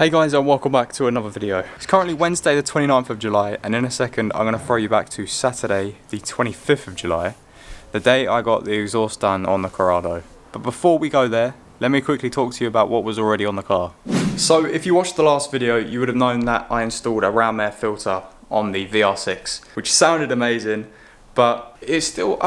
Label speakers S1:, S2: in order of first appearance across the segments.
S1: Hey guys, and welcome back to another video. It's currently Wednesday the 29th of July, and in a second I'm going to throw you back to Saturday the 25th of July, the day I got the exhaust done on the Corrado. But before we go there, let me quickly talk to you about what was already on the car. So if you watched the last video, you would have known that I installed a round air filter on the VR6, which sounded amazing, but I still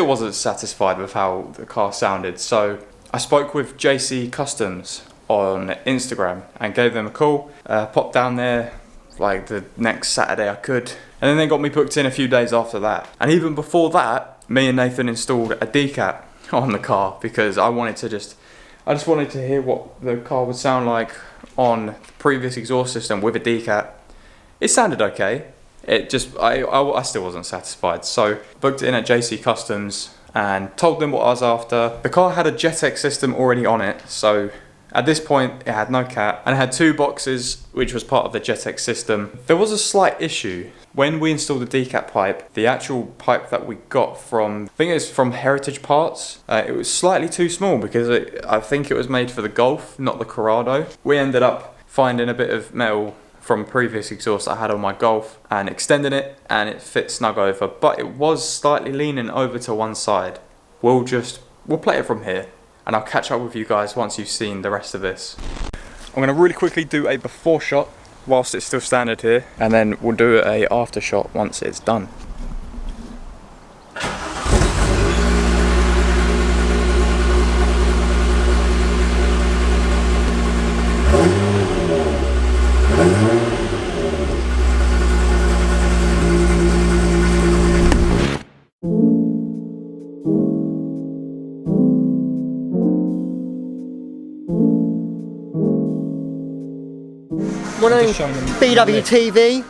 S1: wasn't satisfied with how the car sounded. So I spoke with JCCustomz on Instagram and gave them a call, popped down there like the next Saturday I could, and then they got me booked in a few days after that. And even before that, me and Nathan installed a decap on the car because I just wanted to hear what the car would sound like on the previous exhaust system with a decap. It sounded okay. It just, I still wasn't satisfied. So booked it in at JCCustomz and told them what I was after. The car had a JetX system already on it, so at this point it had no cat, and it had two boxes which was part of the JetX system. There was a slight issue. When we installed the decap pipe, the actual pipe that we got from, I think it's from Heritage Parts, it was slightly too small because I think it was made for the Golf, not the Corrado. We ended up finding a bit of metal from previous exhaust I had on my Golf and extending it, and it fit snug over, but it was slightly leaning over to one side. We'll play it from here, and I'll catch up with you guys once you've seen the rest of this. I'm going to really quickly do a before shot whilst it's still standard here, and then we'll do a after shot once it's done.
S2: Morning, BWTV.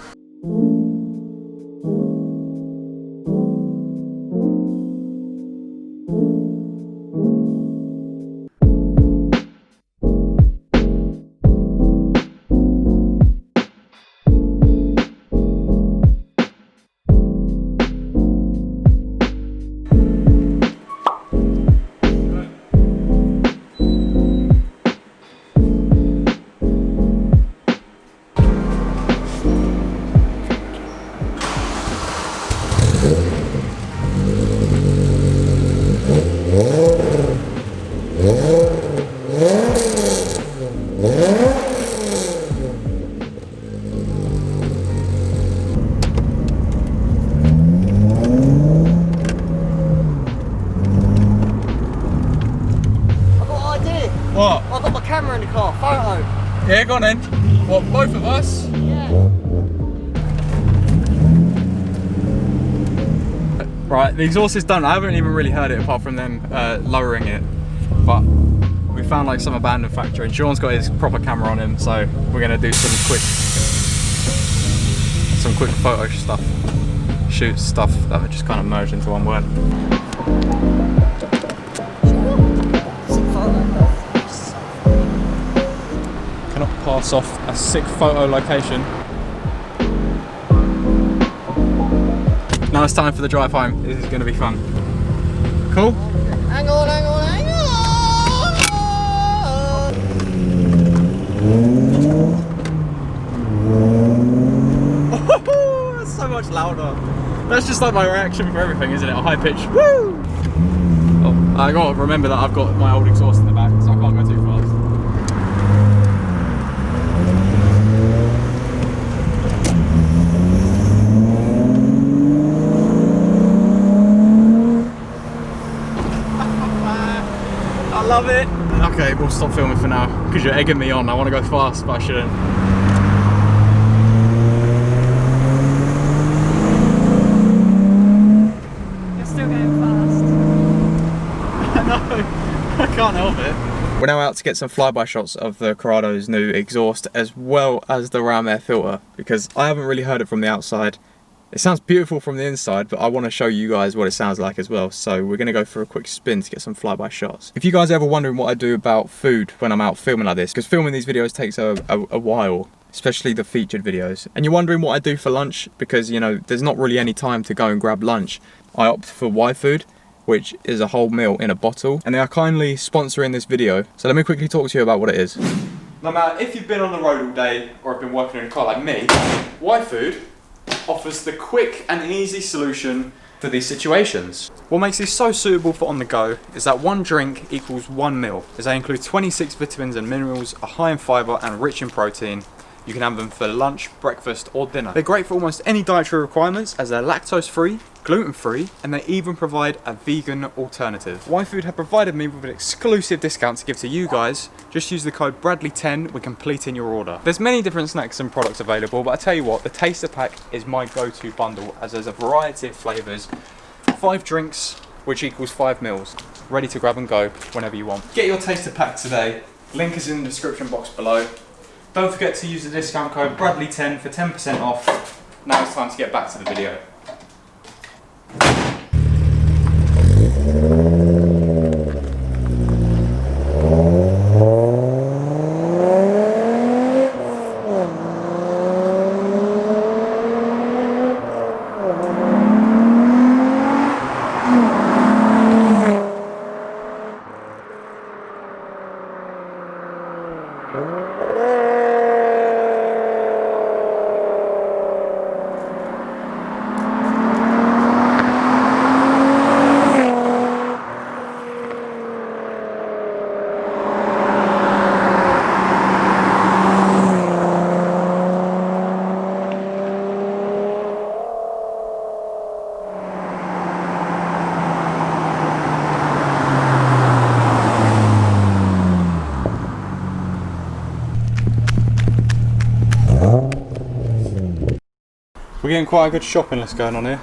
S1: What?
S2: I've got my camera in the car, photo.
S1: Yeah, go on then. What, both of us?
S2: Yeah.
S1: Right, the exhaust is done. I haven't even really heard it apart from them lowering it. But we found like some abandoned factory, and Sean's got his proper camera on him, so we're gonna do some quick photo stuff, shoot stuff that would just kind of merged into one word. Cannot pass off a sick photo location. Now it's time for the drive home. This is going to be fun. Cool?
S2: Hang on, hang on, hang
S1: on! That's so much louder. That's just like my reaction for everything, isn't it? A high pitch woo! Oh, I got to remember that I've got my old exhaust in the back, so I can't go too fast. I love it. Okay, we'll stop filming for now because you're egging me on. I want to go fast, but I shouldn't.
S3: You're still going fast.
S1: I know. I can't help it. We're now out to get some flyby shots of the Corrado's new exhaust as well as the round air filter because I haven't really heard it from the outside. It sounds beautiful from the inside, but I want to show you guys what it sounds like as well. So we're going to go for a quick spin to get some flyby shots. If you guys are ever wondering what I do about food when I'm out filming like this, because filming these videos takes a while, especially the featured videos, and you're wondering what I do for lunch, because you know there's not really any time to go and grab lunch, I opt for Y Food, which is a whole meal in a bottle, and they are kindly sponsoring this video. So let me quickly talk to you about what it is. No matter if you've been on the road all day or have been working in a car like me, YFood offers the quick and easy solution for these situations. What makes these so suitable for on the go is that one drink equals one meal, as they include 26 vitamins and minerals, are high in fibre and rich in protein. You can have them for lunch, breakfast or dinner. They're great for almost any dietary requirements as they're lactose free, gluten free, and they even provide a vegan alternative. YFood have provided me with an exclusive discount to give to you guys. Just use the code Bradley10 when completing your order. There's many different snacks and products available, but I tell you what, the taster pack is my go-to bundle as there's a variety of flavours, 5 drinks, which equals 5 meals, ready to grab and go whenever you want. Get your taster pack today. Link is in the description box below. Don't forget to use the discount code Bradley10 for 10% off. Now it's time to get back to the video. We're getting quite a good shopping list going on here.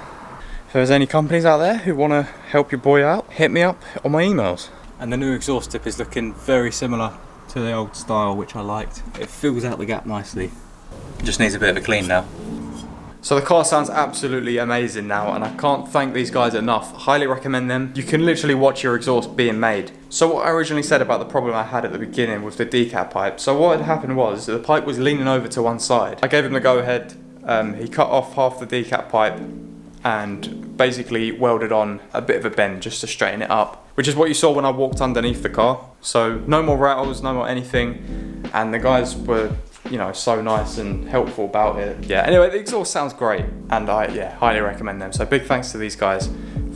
S1: If there's any companies out there who want to help your boy out, hit me up on my emails. And the new exhaust tip is looking very similar to the old style, which I liked. It fills out the gap nicely. Just needs a bit of a clean now. So the car sounds absolutely amazing now, and I can't thank these guys enough. Highly recommend them. You can literally watch your exhaust being made. So what I originally said about the problem I had at the beginning with the decap pipe. So what had happened was the pipe was leaning over to one side. I gave him the go ahead. He cut off half the decap pipe and basically welded on a bit of a bend just to straighten it up, which is what you saw when I walked underneath the car. So no more rattles, no more anything, and the guys were, you know, so nice and helpful about it. Yeah, anyway, the exhaust sounds great, and I highly recommend them. So big thanks to these guys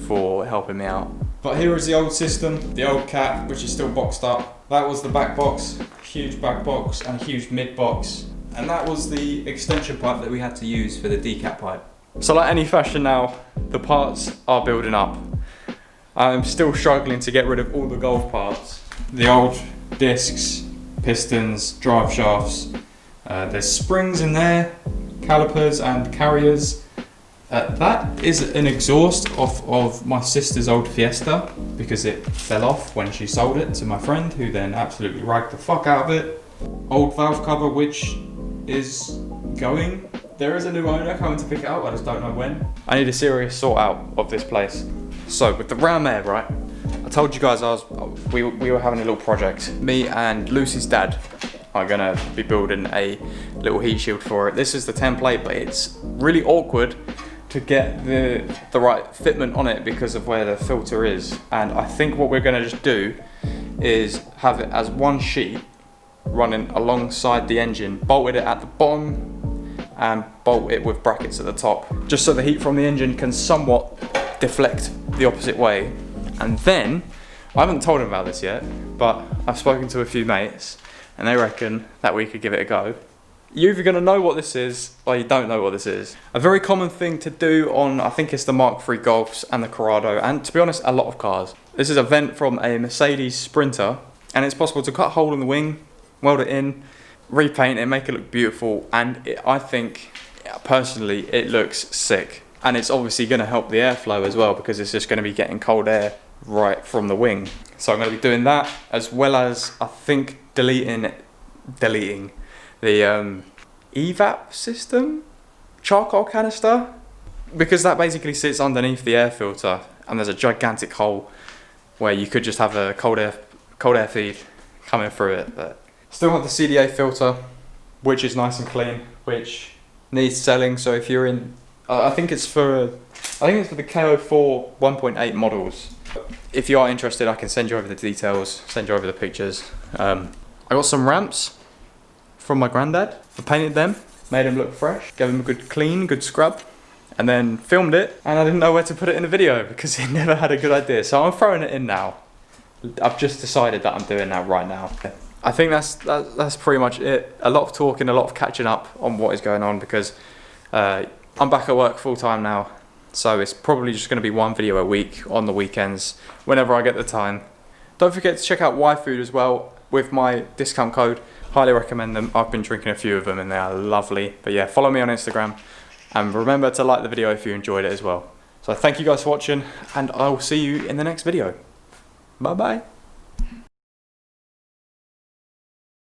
S1: for helping me out. But here is the old system, the old cap, which is still boxed up. That was the back box, huge back box and huge mid box. And that was the extension pipe that we had to use for the decap pipe. So like any fashion now, the parts are building up. I'm still struggling to get rid of all the Golf parts. The old discs, pistons, drive shafts. There's springs in there, calipers and carriers. That is an exhaust of my sister's old Fiesta because it fell off when she sold it to my friend, who then absolutely ragged the fuck out of it. Old valve cover, which is going. There is a new owner coming to pick it up, I just don't know when. I need a serious sort out of this place. So with the ram air, right, I told you guys we were having a little project. Me and Lucy's dad are gonna be building a little heat shield for it. This is the template, but it's really awkward to get the right fitment on it because of where the filter is. And I think what we're gonna just do is have it as one sheet running alongside the engine, bolted it at the bottom and bolt it with brackets at the top, just so the heat from the engine can somewhat deflect the opposite way. And then, I haven't told them about this yet, but I've spoken to a few mates and they reckon that we could give it a go. You're either going to know what this is or you don't know what this is. A very common thing to do on, I think it's the Mark III Golfs and the Corrado, and to be honest, a lot of cars. This is a vent from a Mercedes Sprinter, and it's possible to cut a hole in the wing, weld it in, repaint it, make it look beautiful, and I think, personally, it looks sick. And it's obviously going to help the airflow as well, because it's just going to be getting cold air right from the wing. So I'm going to be doing that, as well as, I think, deleting the evap system, charcoal canister, because that basically sits underneath the air filter, and there's a gigantic hole where you could just have a cold air feed coming through it. But still have the CDA filter, which is nice and clean, which needs selling. So if you're in, I think it's for the KO4 1.8 models. If you are interested, I can send you over the details, send you over the pictures. I got some ramps from my granddad. I painted them, made them look fresh, gave them a good clean, good scrub, and then filmed it, and I didn't know where to put it in the video because he never had a good idea. So I'm throwing it in now. I've just decided that I'm doing that right now. I think that's pretty much it. A lot of talking, a lot of catching up on what is going on because I'm back at work full time now. So it's probably just going to be one video a week on the weekends, whenever I get the time. Don't forget to check out Y-Food as well with my discount code. Highly recommend them. I've been drinking a few of them and they are lovely. But yeah, follow me on Instagram and remember to like the video if you enjoyed it as well. So thank you guys for watching and I will see you in the next video. Bye bye.